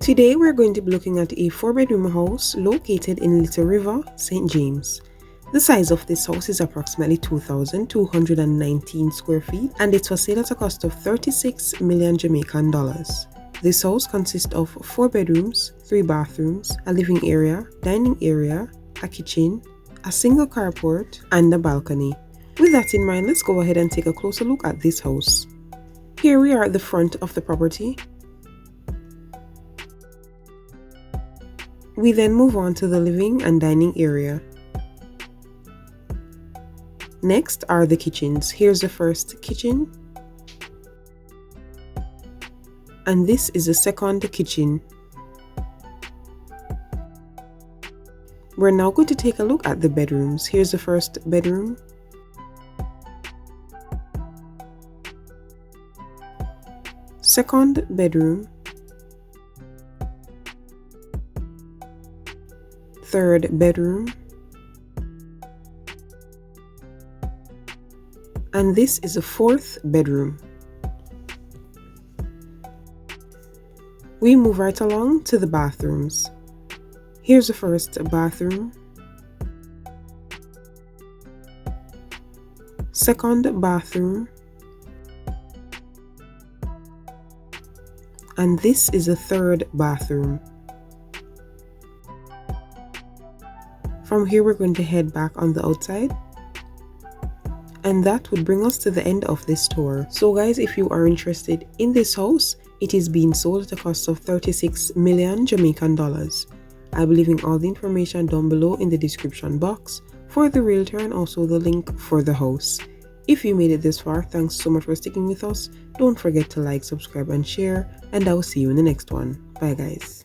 Today we're going to be looking at a 4-bedroom house located in Little River, St. James. The size of this house is approximately 2,219 square feet and it's for sale at a cost of 36 million Jamaican dollars. This house consists of 4 bedrooms, 3 bathrooms, a living area, dining area, a kitchen, a single carport, and a balcony. With that in mind, let's go ahead and take a closer look at this house. Here we are at the front of the property. We then move on to the living and dining area. Next are the kitchens. Here's the first kitchen. And this is the second kitchen. We're now going to take a look at the bedrooms. Here's the first bedroom. Second bedroom. Third bedroom. And this is the fourth bedroom. We move right along to the bathrooms. Here's the first bathroom. Second bathroom. And this is the third bathroom. From here we're going to head back on the outside. And that would bring us to the end of this tour. So guys, if you are interested in this house, it is being sold at a cost of 36 million Jamaican dollars. I'll be leaving all the information down below in the description box for the realtor and also the link for the house. If you made it this far, thanks so much for sticking with us. Don't forget to like, subscribe and share, and I will see you in the next one. Bye guys.